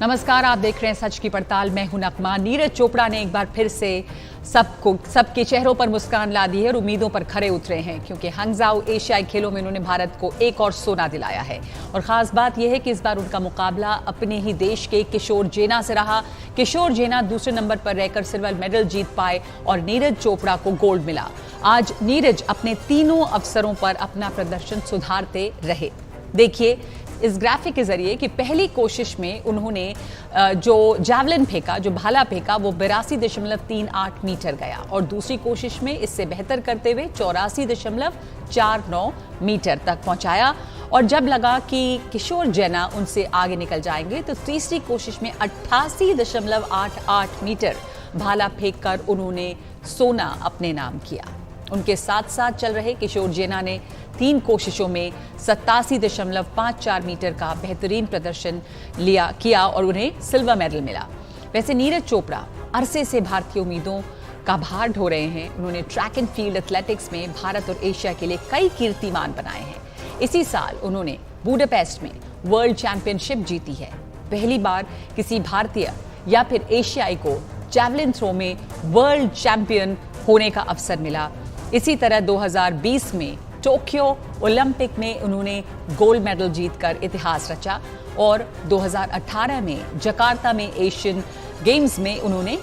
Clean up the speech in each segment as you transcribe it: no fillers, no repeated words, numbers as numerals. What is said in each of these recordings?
नमस्कार, आप देख रहे हैं सच की पड़ताल। मैं हूं नकमा। नीरज चोपड़ा ने एक बार फिर से सबके चेहरों पर मुस्कान ला दी है और उम्मीदों पर खरे उतरे हैं, क्योंकि हंगजाओ एशियाई खेलों में उन्होंने भारत को एक और सोना दिलाया है। और खास बात यह है कि इस बार उनका मुकाबला अपने ही देश के किशोर जेना से रहा। किशोर जेना दूसरे नंबर पर रहकर सिल्वर मेडल जीत पाए और नीरज चोपड़ा को गोल्ड मिला। आज नीरज अपने तीनों अवसरों पर अपना प्रदर्शन सुधारते रहे। देखिए इस ग्राफिक के जरिए कि पहली कोशिश में उन्होंने जो जैवलिन फेंका, जो भाला फेंका, वो 82.38 मीटर गया और दूसरी कोशिश में इससे बेहतर करते हुए 84.49 मीटर तक पहुंचाया। और जब लगा कि किशोर जेना उनसे आगे निकल जाएंगे तो तीसरी कोशिश में 88.88 मीटर भाला फेंककर उन्होंने सोना अपने नाम किया। उनके साथ साथ चल रहे किशोर जेना ने 3 कोशिशों में 87.54 मीटर का बेहतरीन प्रदर्शन किया और उन्हें सिल्वर मेडल मिला। वैसे नीरज चोपड़ा अरसे से भारतीय उम्मीदों का भार ढो रहे हैं। उन्होंने ट्रैक एंड फील्ड एथलेटिक्स में भारत और एशिया के लिए कई कीर्तिमान बनाए हैं। इसी साल उन्होंने बुडापेस्ट में वर्ल्ड चैंपियनशिप जीती है। पहली बार किसी भारतीय या फिर एशियाई को जैवलिन थ्रो में वर्ल्ड चैंपियन होने का अवसर मिला। इसी तरह 2020 में टोक्यो ओलंपिक में उन्होंने गोल्ड मेडल जीतकर इतिहास रचा और 2018 में जकार्ता में एशियन गेम्स में उन्होंने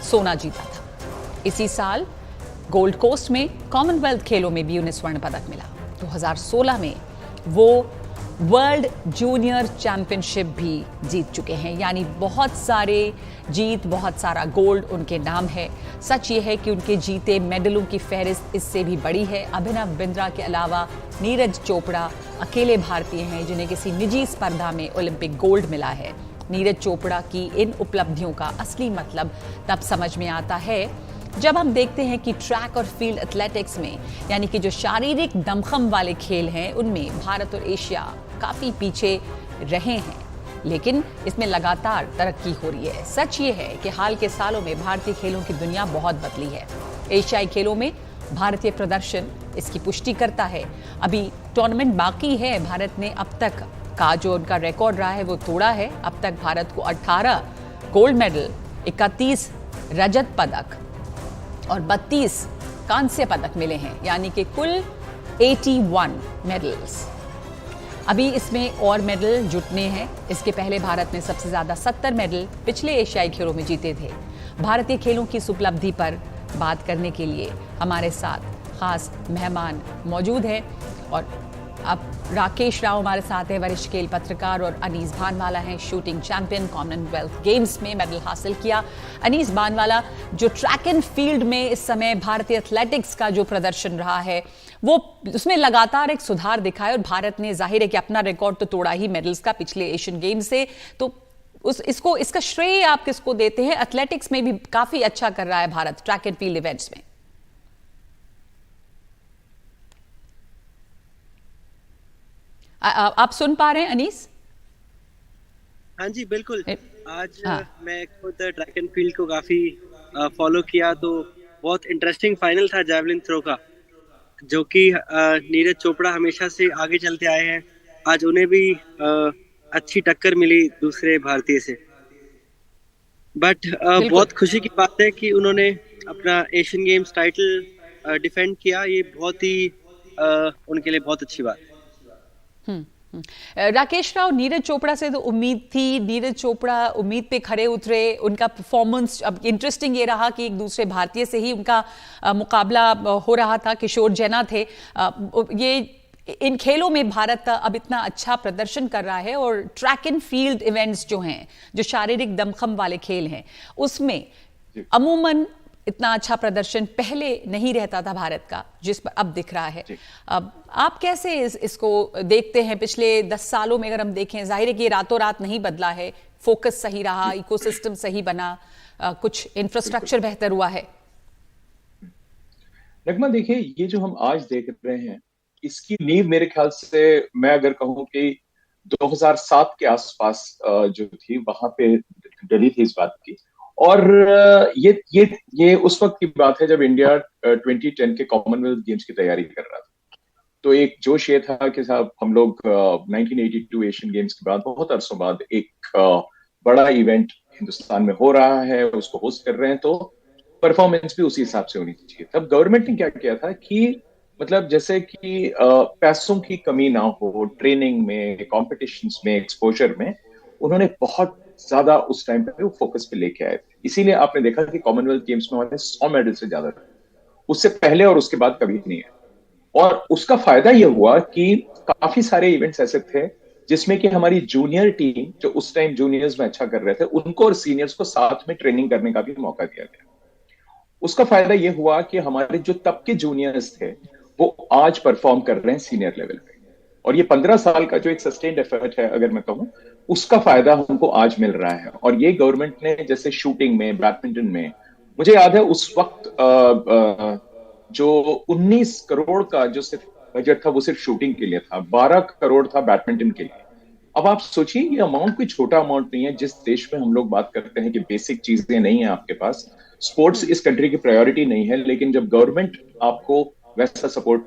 सोना जीता था। इसी साल गोल्ड कोस्ट में कॉमनवेल्थ खेलों में भी उन्हें स्वर्ण पदक मिला। 2016 में वो वर्ल्ड जूनियर चैंपियनशिप भी जीत चुके हैं। यानी बहुत सारे जीत, बहुत सारा गोल्ड उनके नाम है। सच ये है कि उनके जीते मेडलों की फहरिस्त इससे भी बड़ी है। अभिनव बिंद्रा के अलावा नीरज चोपड़ा अकेले भारतीय हैं जिन्हें किसी निजी स्पर्धा में ओलंपिक गोल्ड मिला है। नीरज चोपड़ा की इन उपलब्धियों का असली मतलब तब समझ में आता है जब हम देखते हैं कि ट्रैक और फील्ड एथलेटिक्स में, यानी कि जो शारीरिक दमखम वाले खेल हैं, उनमें भारत और एशिया काफ़ी पीछे रहे हैं, लेकिन इसमें लगातार तरक्की हो रही है। सच ये है कि हाल के सालों में भारतीय खेलों की दुनिया बहुत बदली है। एशियाई खेलों में भारतीय प्रदर्शन इसकी पुष्टि करता है। अभी टूर्नामेंट बाकी है। भारत ने अब तक का जो उनका रिकॉर्ड रहा है वो तोड़ा है। अब तक भारत को 18 गोल्ड मेडल, 31 रजत पदक और 32 कांस्य पदक मिले हैं, यानी कि कुल 81 मेडल्स। अभी इसमें और मेडल जुटने हैं। इसके पहले भारत ने सबसे ज्यादा 70 मेडल पिछले एशियाई खेलों में जीते थे। भारतीय खेलों की इस उपलब्धि पर बात करने के लिए हमारे साथ खास मेहमान मौजूद हैं और अब राकेश राव हमारे साथ है, वरिष्ठ खेल पत्रकार, और अनीस भानवाला हैं, शूटिंग चैंपियन, कॉमनवेल्थ गेम्स में मेडल हासिल किया। अनीस भानवाला, जो ट्रैक एंड फील्ड में इस समय भारतीय एथलेटिक्स का जो प्रदर्शन रहा है वो उसमें लगातार एक सुधार दिखा है और भारत ने जाहिर है कि अपना रिकॉर्ड तो तोड़ा ही मेडल्स का पिछले एशियन गेम्स से। तो इसका श्रेय आप किसको देते हैं? एथलेटिक्स में भी काफी अच्छा कर रहा है Bharat track and field events में। आप सुन पा रहे हैं अनीस? हाँ जी, बिल्कुल। आज मैं खुद ट्रैक एंड फील्ड को काफी फॉलो किया, तो बहुत इंटरेस्टिंग फाइनल था जैवलिन थ्रो का, जो कि नीरज चोपड़ा हमेशा से आगे चलते आए हैं। आज उन्हें भी अच्छी टक्कर मिली दूसरे भारतीय से। बट बहुत खुशी की बात है कि उन्होंने अपना एशियन गेम्स टाइटल डिफेंड किया। ये बहुत ही उनके लिए बहुत अच्छी बात है। राकेश राव, नीरज चोपड़ा से तो उम्मीद थी, नीरज चोपड़ा उम्मीद पे खरे उतरे, उनका परफॉर्मेंस अब इंटरेस्टिंग ये रहा कि एक दूसरे भारतीय से ही उनका मुकाबला हो रहा था। किशोर जेना थे। ये इन खेलों में भारत अब इतना अच्छा प्रदर्शन कर रहा है और ट्रैक एंड फील्ड इवेंट्स जो हैं, जो शारीरिक दमखम वाले खेल हैं, उसमें अमूमन इतना अच्छा प्रदर्शन पहले नहीं रहता था भारत का, जिस पर अब दिख रहा है। अब आप कैसे इसको देखते हैं? पिछले 10 सालों में अगर हम देखें, जाहिर है कि ये रातों रात नहीं बदला है। फोकस सही रहा, इकोसिस्टम सही बना, कुछ इंफ्रास्ट्रक्चर बेहतर हुआ है। नगमा, देखिए, ये जो हम आज देख रहे हैं इसकी नींव मेरे ख्याल से, मैं अगर कहूं कि 2007 के आसपास जो थी वहां पे डली थी इस बात की। और ये उस वक्त की बात है जब इंडिया 2010 के कॉमनवेल्थ गेम्स की तैयारी कर रहा था। तो एक जोश ये था कि साहब हम लोग 1982 एशियन गेम्स के बाद बहुत अरसों बाद एक बड़ा इवेंट हिंदुस्तान में हो रहा है, उसको होस्ट कर रहे हैं, तो परफॉर्मेंस भी उसी हिसाब से होनी चाहिए। तब गवर्नमेंट ने क्या किया था कि मतलब जैसे कि पैसों की कमी ना हो, ट्रेनिंग में, कॉम्पिटिशन्स में, एक्सपोजर में, उन्होंने बहुत ज्यादा उस टाइम पे वो फोकस पे लेके आए थे। इसीलिए आपने देखा कि कॉमनवेल्थ गेम्स में हमारे 100 मेडल से ज्यादा थे, उससे पहले और उसके बाद कभी नहीं है। और उसका फायदा यह हुआ कि काफी सारे इवेंट्स ऐसे थे जिसमें कि हमारी जूनियर टीम, जो उस टाइम जूनियर्स में अच्छा कर रहे थे, उनको और सीनियर्स को साथ में ट्रेनिंग करने का भी मौका दिया गया। उसका फायदा यह हुआ कि हमारे जो तब के जूनियर्स थे वो आज परफॉर्म कर रहे हैं सीनियर लेवल पे, और ये 15 साल का जो एक सस्टेन्ड एफर्ट है अगर मैं कहूं, उसका फायदा हमको आज मिल रहा है। और ये गवर्नमेंट ने जैसे शूटिंग में, बैडमिंटन में, मुझे याद है उस वक्त जो 19 करोड़ का जो सिर्फ बजट था वो सिर्फ शूटिंग के लिए था, 12 करोड़ था बैडमिंटन के लिए। अब आप सोचिए ये अमाउंट कोई छोटा अमाउंट नहीं है। जिस देश में हम लोग बात करते हैं कि बेसिक चीजें नहीं है आपके पास, स्पोर्ट्स इस कंट्री की प्रायोरिटी नहीं है, लेकिन जब गवर्नमेंट आपको वैसा सपोर्ट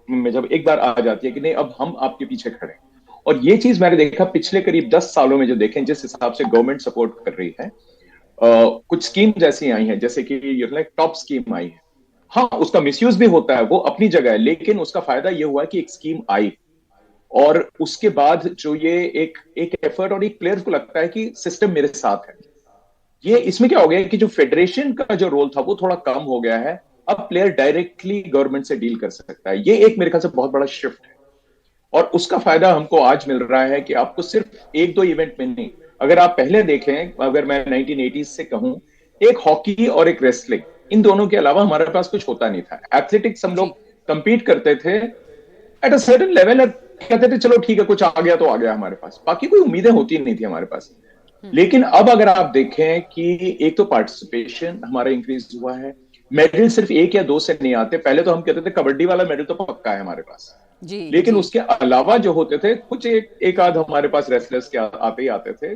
में जब एक बार आ जाती है कि नहीं अब हम आपके पीछे खड़े हैं, और ये चीज मैंने देखा पिछले करीब 10 सालों में, जो देखें जिस हिसाब से गवर्नमेंट सपोर्ट कर रही है, कुछ स्कीम्स ऐसी आई हैं जैसे कि टॉप स्कीम आई है। हाँ, उसका मिसयूज भी होता है, वो अपनी जगह है, लेकिन उसका फायदा ये हुआ कि एक स्कीम आई और उसके बाद जो ये एक एफर्ट, और एक प्लेयर को लगता है कि सिस्टम मेरे साथ है। ये इसमें क्या हो गया कि जो फेडरेशन का जो रोल था वो थोड़ा कम हो गया है। अब प्लेयर डायरेक्टली गवर्नमेंट से डील कर सकता है। ये एक मेरे ख्याल से बहुत बड़ा शिफ्ट है, और उसका फायदा हमको आज मिल रहा है कि आपको सिर्फ एक दो इवेंट में नहीं, अगर आप पहले देखें, अगर मैं 1980s से कहूं, एक हॉकी और एक रेसलिंग, इन दोनों के अलावा हमारे पास कुछ होता नहीं था। एथलेटिक्स हम लोग कंपीट करते थे एट अ सर्टेन लेवल, कहते थे चलो ठीक है कुछ आ गया तो आ गया हमारे पास, बाकी कोई उम्मीदें होती नहीं थी हमारे पास। लेकिन अब अगर आप देखें कि एक तो पार्टिसिपेशन हमारा इंक्रीज हुआ है, मेडल सिर्फ एक या दो से नहीं आते। पहले तो हम कहते थे कबड्डी वाला मेडल तो पक्का है हमारे पास जी, लेकिन जी। उसके अलावा जो होते थे कुछ एक आध हमारे पास रेसलर्स के आते ही आते थे,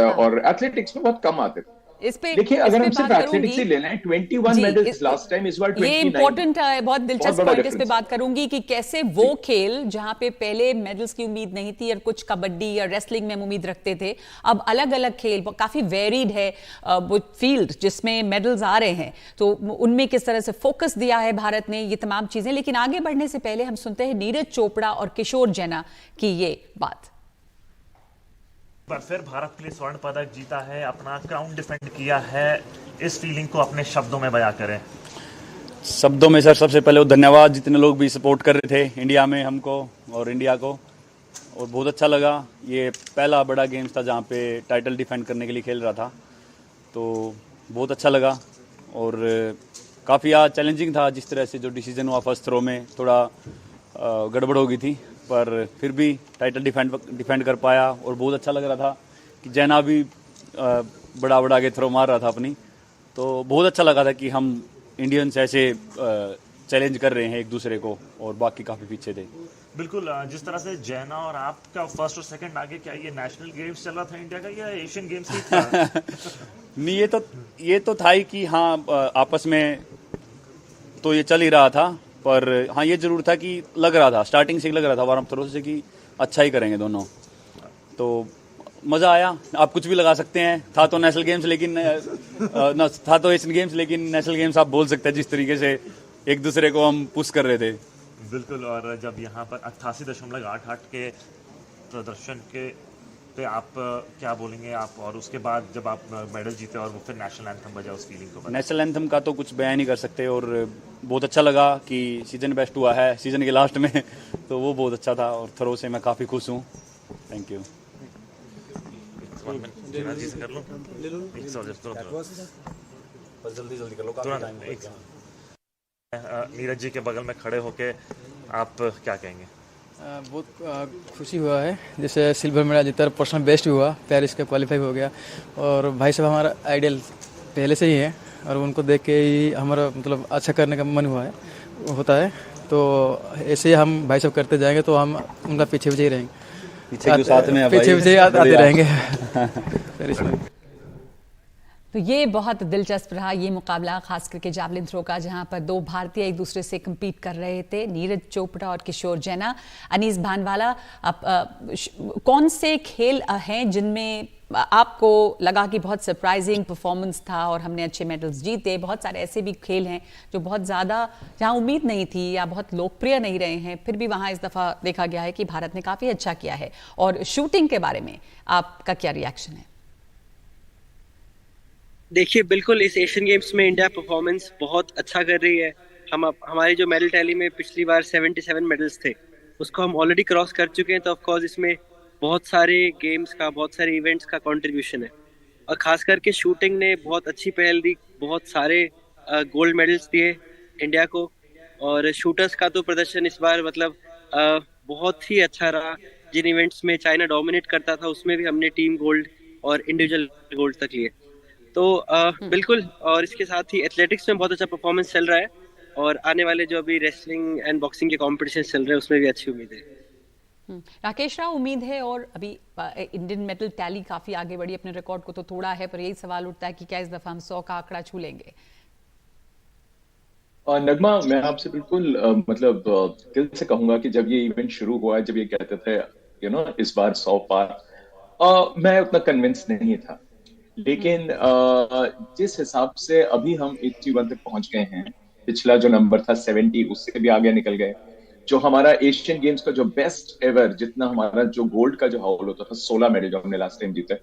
और एथलेटिक्स में बहुत कम आते थे। इस पे देखिए अगर हम सिर्फ एथलेटिक्स ही ले लें, 21 मेडल्स लास्ट टाइम, इस बार 29। ये इंपॉर्टेंट है, बहुत दिलचस्प पॉइंट इस पे बात करूंगी कि कैसे वो खेल जहां पे पहले मेडल्स की उम्मीद नहीं थी और कुछ कबड्डी या रेसलिंग में हम उम्मीद रखते थे, अब अलग अलग खेल काफी वेरिड है वो फील्ड जिसमें मेडल्स आ रहे हैं, तो उनमें किस तरह से फोकस दिया है भारत ने, ये तमाम चीजें। लेकिन आगे बढ़ने से पहले हम सुनते हैं नीरज चोपड़ा और किशोर जेना की ये बात। बार फिर भारत के लिए स्वर्ण पदक जीता है, अपना क्राउन डिफेंड किया है, इस फीलिंग को अपने शब्दों में बयां करें। शब्दों में सर सबसे पहले धन्यवाद, जितने लोग भी सपोर्ट कर रहे थे इंडिया में हमको और इंडिया को, और बहुत अच्छा लगा। ये पहला बड़ा गेम्स था जहाँ पे टाइटल डिफेंड करने के लिए खेल रहा था, तो बहुत अच्छा लगा। और काफ़ी आज चैलेंजिंग था, जिस तरह से जो डिसीजन हुआ फर्स्ट थ्रो में थोड़ा गड़बड़ हो गई थी, पर फिर भी टाइटल डिफेंड कर पाया। और बहुत अच्छा लग रहा था कि जैना भी बड़ा के थ्रो मार रहा था अपनी, तो बहुत अच्छा लगा था कि हम इंडियंस ऐसे चैलेंज कर रहे हैं एक दूसरे को, और बाकी काफ़ी पीछे थे। बिल्कुल, जिस तरह से जैना और आपका फर्स्ट और सेकंड आगे, क्या ये नेशनल गेम्स चल रहा था इंडिया का या एशियन गेम्स ही था? नहीं, ये तो था ही कि हाँ आपस में तो ये चल ही रहा था, पर हाँ ये जरूर था कि लग रहा था स्टार्टिंग से लग रहा था वार्म अप थ्रो से कि अच्छा ही करेंगे दोनों, तो मज़ा आया। आप कुछ भी लगा सकते हैं, था तो नेशनल गेम्स लेकिन था तो एशियन गेम्स, लेकिन नेशनल गेम्स आप बोल सकते हैं जिस तरीके से एक दूसरे को हम पुश कर रहे थे। बिल्कुल, और जब यहाँ पर 88.88 के प्रदर्शन के पे आप क्या बोलेंगे आप, और उसके बाद जब आप मेडल जीते और वो फिर नेशनल एंथम बजा, उस फीलिंग को? नेशनल एंथम का तो कुछ बयान नहीं कर सकते, और बहुत अच्छा लगा कि सीजन बेस्ट हुआ है सीजन के लास्ट में, तो वो बहुत अच्छा था, और थ्रो से मैं काफ़ी खुश हूँ। Thank you. जल्दी कर लो। नीरज जी के बगल में खड़े होके आप क्या कहेंगे? बहुत खुशी हुआ है, जैसे सिल्वर मेडल जीता, पर्सनल बेस्ट भी हुआ, पेरिस का क्वालिफाई हो गया, और भाई साहब हमारा आइडियल पहले से ही है, और उनको देख के ही हमारा मतलब अच्छा करने का मन हुआ है होता है, तो ऐसे ही हम भाई साहब करते जाएंगे तो हम उनका पीछे ही रहेंगे, पीछे साथ में पीछे आते रहेंगे। तो ये बहुत दिलचस्प रहा ये मुकाबला, खास करके जैवलिन थ्रो का, जहां पर दो भारतीय एक दूसरे से कम्पीट कर रहे थे, नीरज चोपड़ा और किशोर जैना। अनीस भानवाला, कौन से खेल हैं जिनमें आपको लगा कि बहुत सरप्राइजिंग परफॉर्मेंस था और हमने अच्छे मेडल्स जीते? बहुत सारे ऐसे भी खेल हैं जो बहुत ज़्यादा, जहां उम्मीद नहीं थी या बहुत लोकप्रिय नहीं रहे हैं, फिर भी वहां इस दफ़ा देखा गया है कि भारत ने काफ़ी अच्छा किया है। और शूटिंग के बारे में आपका क्या रिएक्शन है? देखिए, बिल्कुल इस एशियन गेम्स में इंडिया परफॉर्मेंस बहुत अच्छा कर रही है। हमारे जो मेडल टैली में पिछली बार 77 मेडल्स थे, उसको हम ऑलरेडी क्रॉस कर चुके हैं। तो ऑफ कोर्स इसमें बहुत सारे गेम्स का, बहुत सारे इवेंट्स का कंट्रीब्यूशन है। और खास करके शूटिंग ने बहुत अच्छी पहल दी, बहुत सारे गोल्ड मेडल्स दिए इंडिया को। और शूटर्स का तो प्रदर्शन इस बार मतलब बहुत ही अच्छा रहा। जिन इवेंट्स में चाइना डोमिनेट करता था, उसमें भी हमने टीम गोल्ड और इंडिविजुअल गोल्ड तक लिए। तो बिल्कुल, और इसके साथ ही एथलेटिक्स में बहुत अच्छा परफॉर्मेंस चल रहा है। और आने वाले जो अभी रेसलिंग एंड बॉक्सिंग के कॉम्पिटिशन चल रहे हैं, उसमें भी अच्छी उम्मीद है। राकेश राव, उम्मीद है? और अभी इंडियन मेडल टैली काफी आगे बढ़ी, अपने रिकॉर्ड को तो तोड़ा है, पर यही सवाल उठता है कि क्या इस दफा हम 100 का आंकड़ा छू लेंगे? नगमा, मैं आपसे बिल्कुल मतलब दिल से कहूंगा कि जब ये इवेंट शुरू हुआ, जब ये कहते थे इस बार 100 पार, मैं उतना कन्विंस नहीं था। लेकिन जिस हिसाब से अभी हम 81 तक पहुंच गए हैं, पिछला जो नंबर था 70, उससे भी आगे निकल गए। जो हमारा एशियन गेम्स का जो बेस्ट एवर, जितना हमारा जो गोल्ड का जो हाउल होता था, 16 मेडल जो हमने लास्ट टाइम जीते,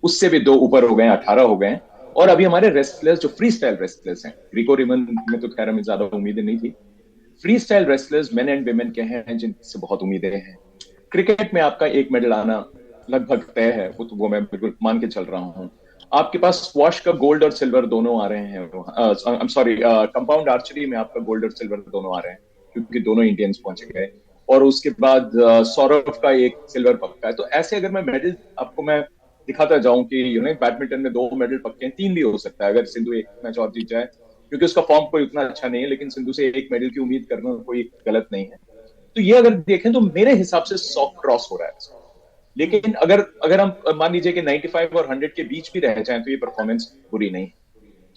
उससे भी 2 ऊपर हो गए, 18 हो गए। और अभी हमारे रेसलर्स जो फ्री स्टाइल रेसलर्स हैं, ग्रीको रोमन में तो खैर हमें ज्यादा उम्मीदें नहीं थी, free style wrestlers main and women के हैं जिनसे बहुत उम्मीदें हैं। क्रिकेट में आपका 1 मेडल आना लगभग तय है, वो मैं बिल्कुल मान के चल रहा हूँ। आपके पास स्क्वॉश का गोल्ड और सिल्वर दोनों आ रहे हैं, कंपाउंड आर्चरी में आपका गोल्ड और सिल्वर दोनों आ रहे हैं, क्योंकि दोनों इंडियंस पहुंचे गए। और उसके बाद सौरभ का 1 सिल्वर पक्का है। तो ऐसे अगर मैं मेडल आपको मैं दिखाता जाऊं कि बैडमिंटन में 2 मेडल पक्के हैं, 3 भी हो सकता है अगर सिंधु 1 मैच और जीत जाए, क्योंकि उसका फॉर्म कोई उतना अच्छा नहीं है। लेकिन सिंधु से 1 मेडल की उम्मीद करना कोई गलत नहीं है। तो ये अगर देखें तो मेरे हिसाब से 100 क्रॉस हो रहा है। लेकिन अगर हम मान लीजिए कि 95 और 100 के बीच भी रह जाएं, तो ये परफॉर्मेंस बुरी नहीं।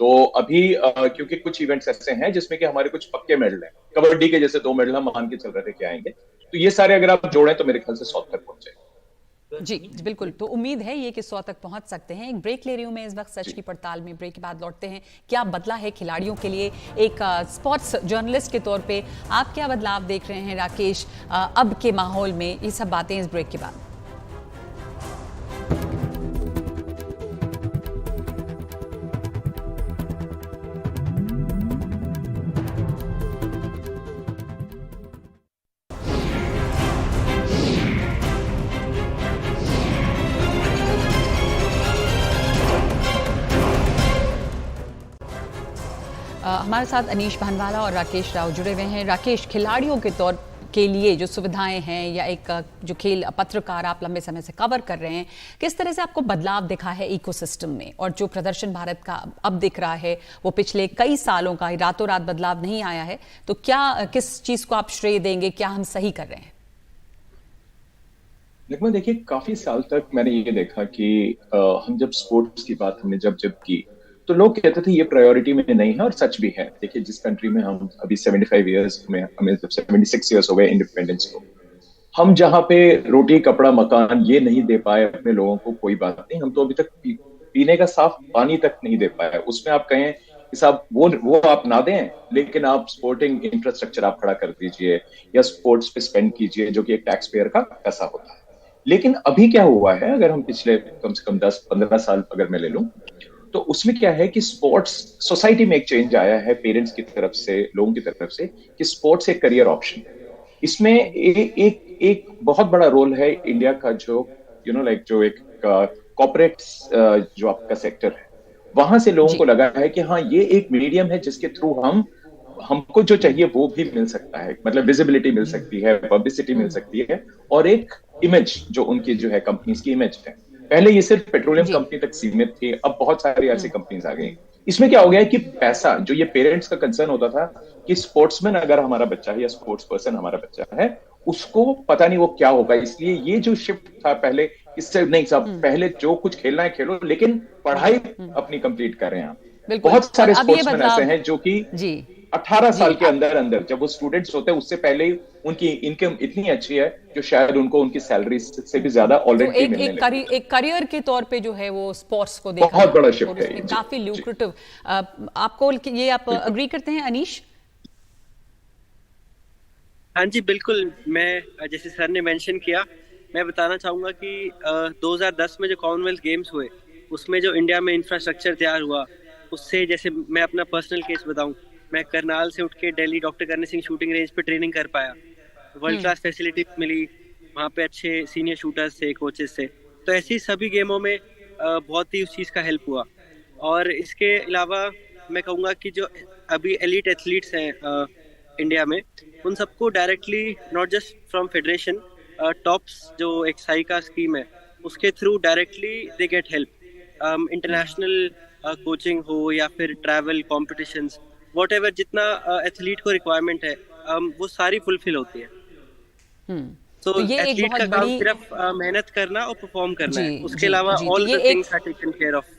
तो अभी क्योंकि कुछ इवेंट्स ऐसे हैं जिसमें कि हमारे कुछ पक्के मेडल हैं, कबड्डी के जैसे 2 मेडल हम मान के चल रहे थे कि आएंगे, तो ये सारे अगर आप जोड़ें तो मेरे ख्याल से 100 तक पहुंचे। जी बिल्कुल, तो उम्मीद है ये कि 100 तक पहुंच सकते हैं। एक ब्रेक ले रही हूं मैं इस वक्त, सच की पड़ताल में। ब्रेक के बाद लौटते हैं। क्या बदला है खिलाड़ियों के लिए? एक स्पोर्ट्स जर्नलिस्ट के तौर पे आप क्या बदलाव देख रहे हैं राकेश अब के माहौल में? ये सब बातें इस ब्रेक के बाद। हमारे साथ अनीश भानवाला और राकेश राव जुड़े हुए हैं। राकेश, खिलाड़ियों के तौर के लिए जो सुविधाएं हैं, या एक जो खेल पत्रकार आप लंबे समय से कवर कर रहे हैं, किस तरह से आपको बदलाव दिखा है इकोसिस्टम में? और जो प्रदर्शन भारत का अब दिख रहा है वो पिछले कई सालों का, रातों रात बदलाव नहीं आया है। तो क्या, किस चीज को आप श्रेय देंगे? क्या हम सही कर रहे हैं? देखिए, काफी साल तक मैंने ये देखा कि हम जब स्पोर्ट्स की बात हमने जब की, तो लोग कहते थे ये प्रायोरिटी में नहीं है, और सच भी है। देखिए, जिस कंट्री में हम अभी 75 इयर्स में, हमें जब 76 इयर्स हो गए इंडिपेंडेंस को, हम जहाँ पे रोटी कपड़ा मकान ये नहीं दे पाए अपने लोगों को, कोई बात नहीं, हम तो अभी तक पीने का साफ पानी तक नहीं दे पाए। उसमें आप कहें कि साहब वो आप ना दें, लेकिन आप स्पोर्टिंग इंफ्रास्ट्रक्चर आप खड़ा कर दीजिए या स्पोर्ट्स पे स्पेंड कीजिए, जो कि एक टैक्स पेयर का पैसा होता है। लेकिन अभी क्या हुआ है, अगर हम पिछले कम से कम 10-15 साल अगर मैं ले लूं, तो उसमें क्या है कि स्पोर्ट्स सोसाइटी में एक चेंज आया है पेरेंट्स की तरफ से, लोगों की तरफ से, कि स्पोर्ट्स एक करियर ऑप्शन है। इसमें एक बहुत बड़ा रोल है इंडिया का, जो जो एक कॉर्पोरेट जो आपका सेक्टर है, वहां से लोगों को लगा है कि हाँ, ये एक मीडियम है जिसके थ्रू हमको जो चाहिए वो भी मिल सकता है। मतलब विजिबिलिटी मिल सकती है, पब्लिसिटी मिल सकती है, और एक इमेज जो उनकी जो है कंपनीज की इमेज है। पहले ये सिर्फ पेट्रोलियम कंपनी तक सीमित थी, अब बहुत सारी ऐसी कंपनीज आ गई। इसमें क्या हो गया है कि पैसा, जो ये पेरेंट्स का कंसर्न होता था कि स्पोर्ट्समैन अगर हमारा बच्चा है या स्पोर्ट्स पर्सन हमारा बच्चा है, उसको पता नहीं वो क्या होगा, इसलिए ये जो शिफ्ट था पहले इससे नहीं, सब पहले जो कुछ खेलना है खेलो, लेकिन पढ़ाई अपनी कंप्लीट करें आप। बहुत सारे स्पोर्ट्समैन ऐसे हैं जो कि 18 साल के अंदर अंदर जब वो स्टूडेंट्स होते हैं उससे पहले ही उनकी इनकम इतनी अच्छी है जो शायद उनको उनकी सैलरी से भी ज्यादा ऑलरेडी मिलने लगी। एक करियर के तौर पे जो है वो स्पोर्ट्स को देखा बहुत बड़ा शिफ्ट है, काफी ल्यूक्रेटिव। आपको ये आप अग्री करते हैं अनीश? हाँ जी बिल्कुल, मैं जैसे सर ने मेंशन किया, मैं बताना चाहूंगा कि 2010 में जो कॉमनवेल्थ गेम्स हुए उसमें जो इंडिया में इंफ्रास्ट्रक्चर तैयार हुआ, उससे जैसे मैं अपना पर्सनल केस बताऊं, मैं करनाल से उठ के दिल्ली डॉक्टर करनी सिंह शूटिंग रेंज पे ट्रेनिंग कर पाया। वर्ल्ड क्लास फैसिलिटीज मिली, वहाँ पे अच्छे सीनियर शूटर्स थे, कोचेस थे। तो ऐसी सभी गेमों में बहुत ही उस चीज़ का हेल्प हुआ। और इसके अलावा मैं कहूँगा कि जो अभी एलीट एथलीट्स हैं इंडिया में, उन सबको directly not just from federation, tops जो एक साइका स्कीम है उसके through directly they get help. International coaching हो या फिर ट्रैवल कॉम्पिटिशन्स, व्हाटएवर जितना एथलीट को रिक्वायरमेंट है वो सारी फुलफिल होती है। तो ये एथलीट का काम सिर्फ मेहनत करना और परफॉर्म करना है, उसके अलावा all the things are taken care of.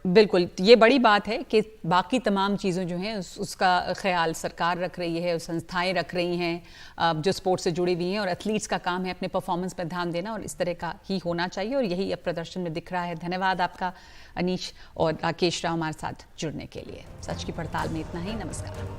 बिल्कुल, ये बड़ी बात है कि बाकी तमाम चीज़ें जो हैं उसका ख्याल सरकार रख रही है, संस्थाएं रख रही हैं जो स्पोर्ट्स से जुड़ी हुई हैं, और एथलीट्स का काम है अपने परफॉर्मेंस पर ध्यान देना, और इस तरह का ही होना चाहिए, और यही अब प्रदर्शन में दिख रहा है। धन्यवाद आपका अनीश और राकेश राव हमारे साथ जुड़ने के लिए। सच की पड़ताल में इतना ही। नमस्कार।